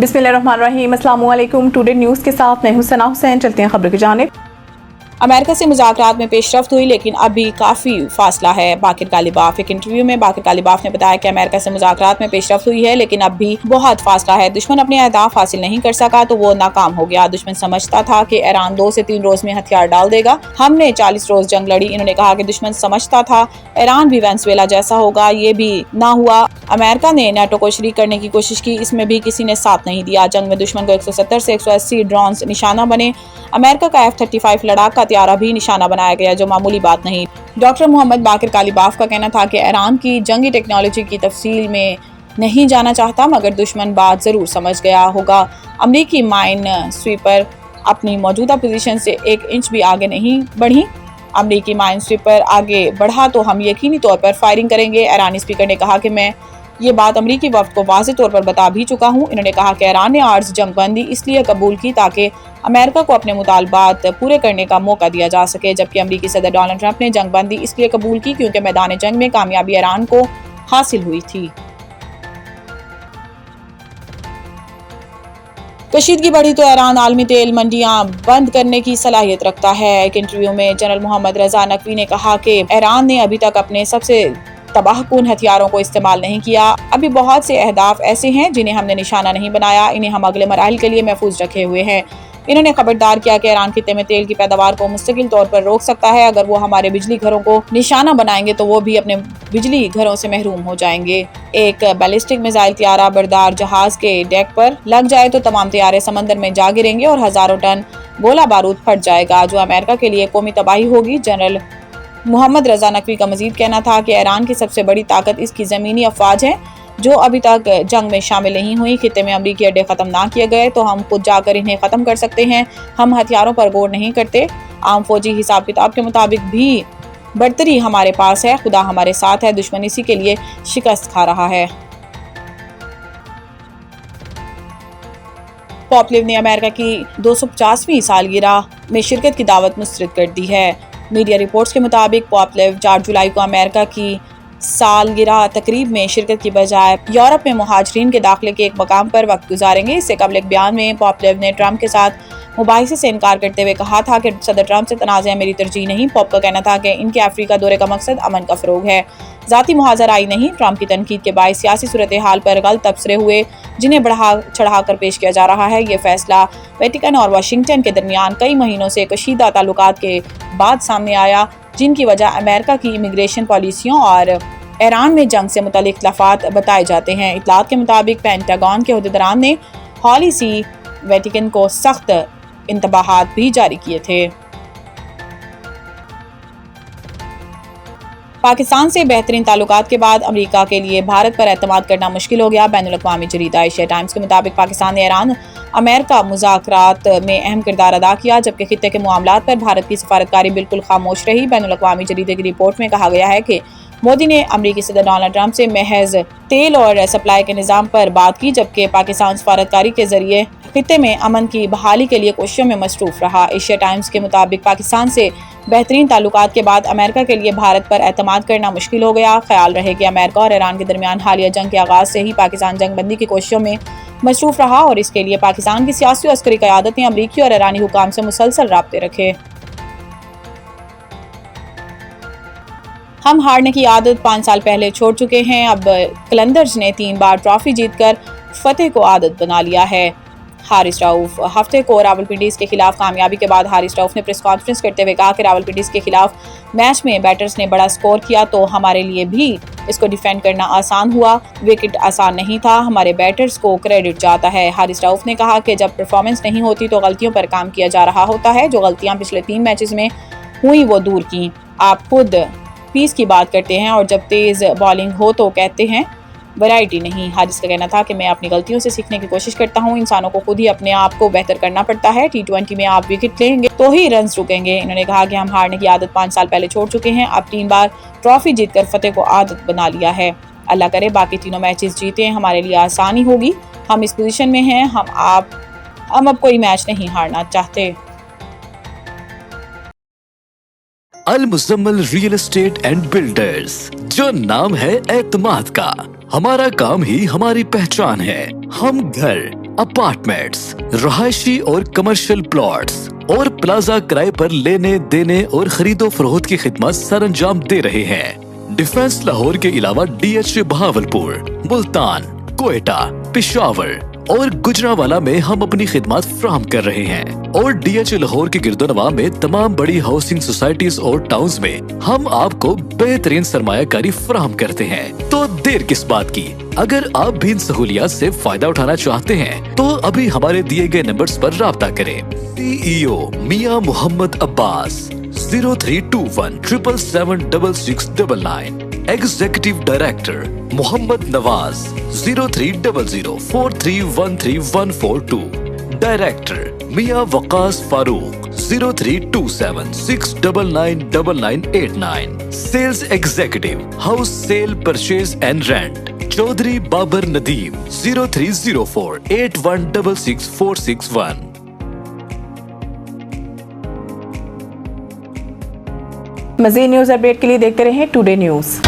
बिस्मिल्लाहिर्रहमानिर्रहीम। अस्सलाम वालेकुम। टुडे न्यूज़ के साथ मैं हूं सना हुसैन। चलते हैं खबर की जानिब। अमेरिका से मुज़ाकरात में पेशरफ्त हुई, लेकिन अभी काफ़ी फासला है। बाकिर गालिबाफ एक इंटरव्यू में बाकिर गालिबाफ ने बताया कि अमेरिका से मुज़ाकरात में पेशरफ्त हुई है, लेकिन अब भी बहुत फासला है। दुश्मन अपने अहदाफ हासिल नहीं कर सका तो वो नाकाम हो गया। दुश्मन समझता था कि ईरान 2 से 3 रोज में हथियार डाल देगा। हमने 40 रोज जंग लड़ी। इन्होंने कहा कि दुश्मन समझता था ईरान भी वेनेजुएला जैसा होगा, ये भी ना हुआ। अमेरिका ने नेटो को शरीक करने की कोशिश की, इसमें भी किसी ने साथ नहीं दिया। जंग में दुश्मन को 170 से 180 ड्रोन निशाना बने। अमेरिका का F-35 लड़ाका हथियार भी निशाना बनाया गया, जो मामूली बात नहीं। डॉक्टर मोहम्मद बाकिर गालिबाफ का कहना था कि ईरान की जंगी टेक्नोलॉजी की तफसील में नहीं जाना चाहता, मगर दुश्मन बात जरूर समझ गया होगा। अमरीकी माइन स्वीपर अपनी मौजूदा पोजीशन से 1 इंच भी आगे नहीं बढ़ी। अमरीकी माइन स्वीपर आगे बढ़ा तो हम यकीनी तौर पर फायरिंग करेंगे। ईरानी स्पीकर ने कहा कि मैं ये बात अमरीकी वफ्द को वाज़ेह तौर पर बता भी चुका हूँ। इन्होंने कहा कि ईरान ने आर्ज जंगबंदी इसलिए कबूल की ताकि अमेरिका को अपने मुतालबात पूरे करने का मौका दिया जा सके, जबकि अमरीकी सदर डोनाल्ड ट्रंप ने जंगबंदी इसलिए कबूल की क्योंकि मैदान जंग में कामयाबी ईरान को हासिल हुई थी। कशीदगी बढ़ी तो ईरान आलमी तेल मंडियां बंद करने की सलाहियत रखता है। एक इंटरव्यू में जनरल मोहम्मद रजा नकवी ने कहा कि ईरान ने अभी तक अपने सबसे तबाहकुन हथियारों को इस्तेमाल नहीं किया। अभी बहुत से अहदाफ ऐसे हैं जिन्हें हमने निशाना नहीं बनाया, इन्हें हम अगले मराहिल के लिए महफूज रखे हुए हैं। इन्होंने खबरदार किया कि ईरान खित्ते में तेल की पैदावार को मुस्तकिल तौर पर रोक सकता है। अगर वो हमारे बिजली घरों को निशाना बनाएंगे तो वो भी अपने बिजली घरों से महरूम हो जाएंगे। एक बैलिस्टिक मिसाइल त्यारा बरदार जहाज के डेक पर लग जाए तो तमाम तैयारे समंदर में जा गिरेंगे और हजारों टन गोला बारूद फट जाएगा, जो अमेरिका के लिए कौमी तबाही होगी। जनरल मोहम्मद रजा नकवी का मजीद कहना था कि ईरान की सबसे बड़ी ताकत इसकी ज़मीनी अफवाज है, जो अभी तक जंग में शामिल नहीं हुई। खित्ते में अमरीकी अड्डे ख़त्म ना किए गए तो हम खुद जाकर इन्हें ख़त्म कर सकते हैं। हम हथियारों पर गौर नहीं करते। आम फौजी हिसाब किताब के मुताबिक भी बढ़तरी हमारे पास है। खुदा हमारे साथ है, दुश्मन इसी के लिए शिकस्त खा रहा है। पॉपलिव ने अमेरिका की 250वीं सालगिरह में शिरकत की दावत मुस्तरद कर दी है। मीडिया रिपोर्ट्स के मुताबिक पॉपलिव 4 जुलाई को अमेरिका की सालगिरह तकरीब में शिरकत की बजाय यूरोप में मुहाजिरीन के दाखिले के एक मकाम पर वक्त गुजारेंगे। इससे कबल एक बयान में पॉपलिव ने ट्रंप के साथ मुबाहिसे से इनकार करते हुए कहा था कि सदर ट्रंप से तनाज़े मेरी तरजीह नहीं। पॉप का कहना था कि इनके अफ्रीका दौरे का मकसद अमन का फ़रोग है, ज़ाती मुहाजराई नहीं। ट्रंप की तनकीद के बायस सियासी सूरत हाल पर गलत तबसरे हुए, जिन्हें बढ़ा चढ़ा कर पेश किया जा रहा है। ये फैसला वेटिकन और वाशिंगटन के दरमियान कई महीनों से कशीदा ताल्लुकात के बाद सामने आया, जिनकी वजह अमेरिका की इमिग्रेशन पॉलिसियों और ईरान में जंग से मुतालिक इख्तलाफात बताए जाते हैं। इत्तलात के मुताबिक पेंटागन के अहदेदारान ने हॉली सी वेटिकन को सख्त इंतबाहात भी जारी किए थे। पाकिस्तान से बेहतरीन ताल्लुकात के बाद अमेरिका के लिए भारत पर एतमाद करना मुश्किल हो गया। बैनुल-अक़वामी जरीदा एशिया टाइम्स के मुताबिक पाकिस्तान ने ईरान अमेरिका मुज़ाकरात में अहम किरदार अदा किया, जबकि खित्ते के मामलात पर भारत की सफारतकारी बिल्कुल खामोश रही। बैनुल-अक़वामी जरीदे की रिपोर्ट में कहा गया है कि मोदी ने अमरीकी सदर डोनाल्ड ट्रंप से महज तेल और सप्लाई के निज़ाम पर बात की, जबकि पाकिस्तान सफारतकारी के जरिए खित्ते में अमन की बहाली के लिए कोशिशों में मसरूफ रहा। एशिया टाइम्स के मुताबिक पाकिस्तान से बेहतरीन ताल्लुकात के बाद अमेरिका के लिए भारत पर एतमाद करना मुश्किल हो गया। ख्याल रहे कि अमेरिका और ईरान के दरमियान हालिया जंग के आगाज से ही पाकिस्तान जंगबंदी की कोशिशों में मसरूफ रहा और इसके लिए पाकिस्तान की सियासी और अस्करी क़यादत ने अमरीकी और ईरानी हुकाम से मुसलसल राब्ते रखे। हम हारने की आदत 5 साल पहले छोड़ चुके हैं। अब कलंदर्स ने 3 बार ट्रॉफी जीतकर फतेह को आदत बना लिया है। हारिस रऊफ हफ्ते को रावलपिंडीज के खिलाफ कामयाबी के बाद हारिस रऊफ ने प्रेस कॉन्फ्रेंस करते हुए कहा कि रावलपिंडीज के खिलाफ मैच में बैटर्स ने बड़ा स्कोर किया तो हमारे लिए भी इसको डिफेंड करना आसान हुआ। विकेट आसान नहीं था, हमारे बैटर्स को क्रेडिट जाता है। हारिस रऊफ ने कहा कि जब परफॉर्मेंस नहीं होती तो गलतियों पर काम किया जा रहा होता है। जो गलतियां पिछले 3 मैचेस में हुई वो दूर की। आप खुद पीस की बात करते हैं और जब तेज बॉलिंग हो तो कहते हैं वैरायटी नहीं। हारिस का कहना था कि मैं अपनी गलतियों से सीखने की कोशिश करता हूं। इंसानों को खुद ही अपने आप को बेहतर करना पड़ता है। T20 में आप विकेट लेंगे तो ही रन रुकेंगे। इन्होंने कहा कि हम हारने की आदत 5 साल पहले छोड़ चुके हैं। अब 3 बार ट्रॉफी जीतकर फतेह को आदत बना लिया है। अल्लाह करे बाकी तीनों मैचेस जीते, हमारे लिए आसानी होगी। हम इस पोजीशन में हैं, हम अब कोई मैच नहीं हारना चाहते। Al Muzammil real estate and builders, जो नाम है एतमाद का। हमारा काम ही हमारी पहचान है। हम घर, अपार्टमेंट्स, रहायशी और कमर्शियल प्लॉट्स और प्लाजा किराए पर लेने देने और खरीदो फरोख्त की खिदमत सर अंजाम दे रहे हैं। डिफेंस लाहौर के अलावा DH बहावलपुर, मुल्तान, कोयटा, पेशावर और गुजरांवाला में हम अपनी खिदमत फराहम कर रहे हैं और DH लाहौर के गिरदोनवा में तमाम बड़ी हाउसिंग सोसाइटीज और टाउन्स में हम आपको बेहतरीन सरमायाकारी फराहम करते हैं। तो देर किस बात की, अगर आप भी इन सहूलियात से फायदा उठाना चाहते हैं तो अभी हमारे दिए गए नंबर्स पर राब्ता करें। CEO Mian Mohammad Abbas 0321 777 executive director Mohammad Nawaz 0300 4313 director Mian Waqas Farooq 0327 6999989 sales executive house sale purchase and rent Chaudhry Babar Nadeem 0304 8166 मज़ीद न्यूज़ अपडेट के लिए देखते रहें टुडे न्यूज़।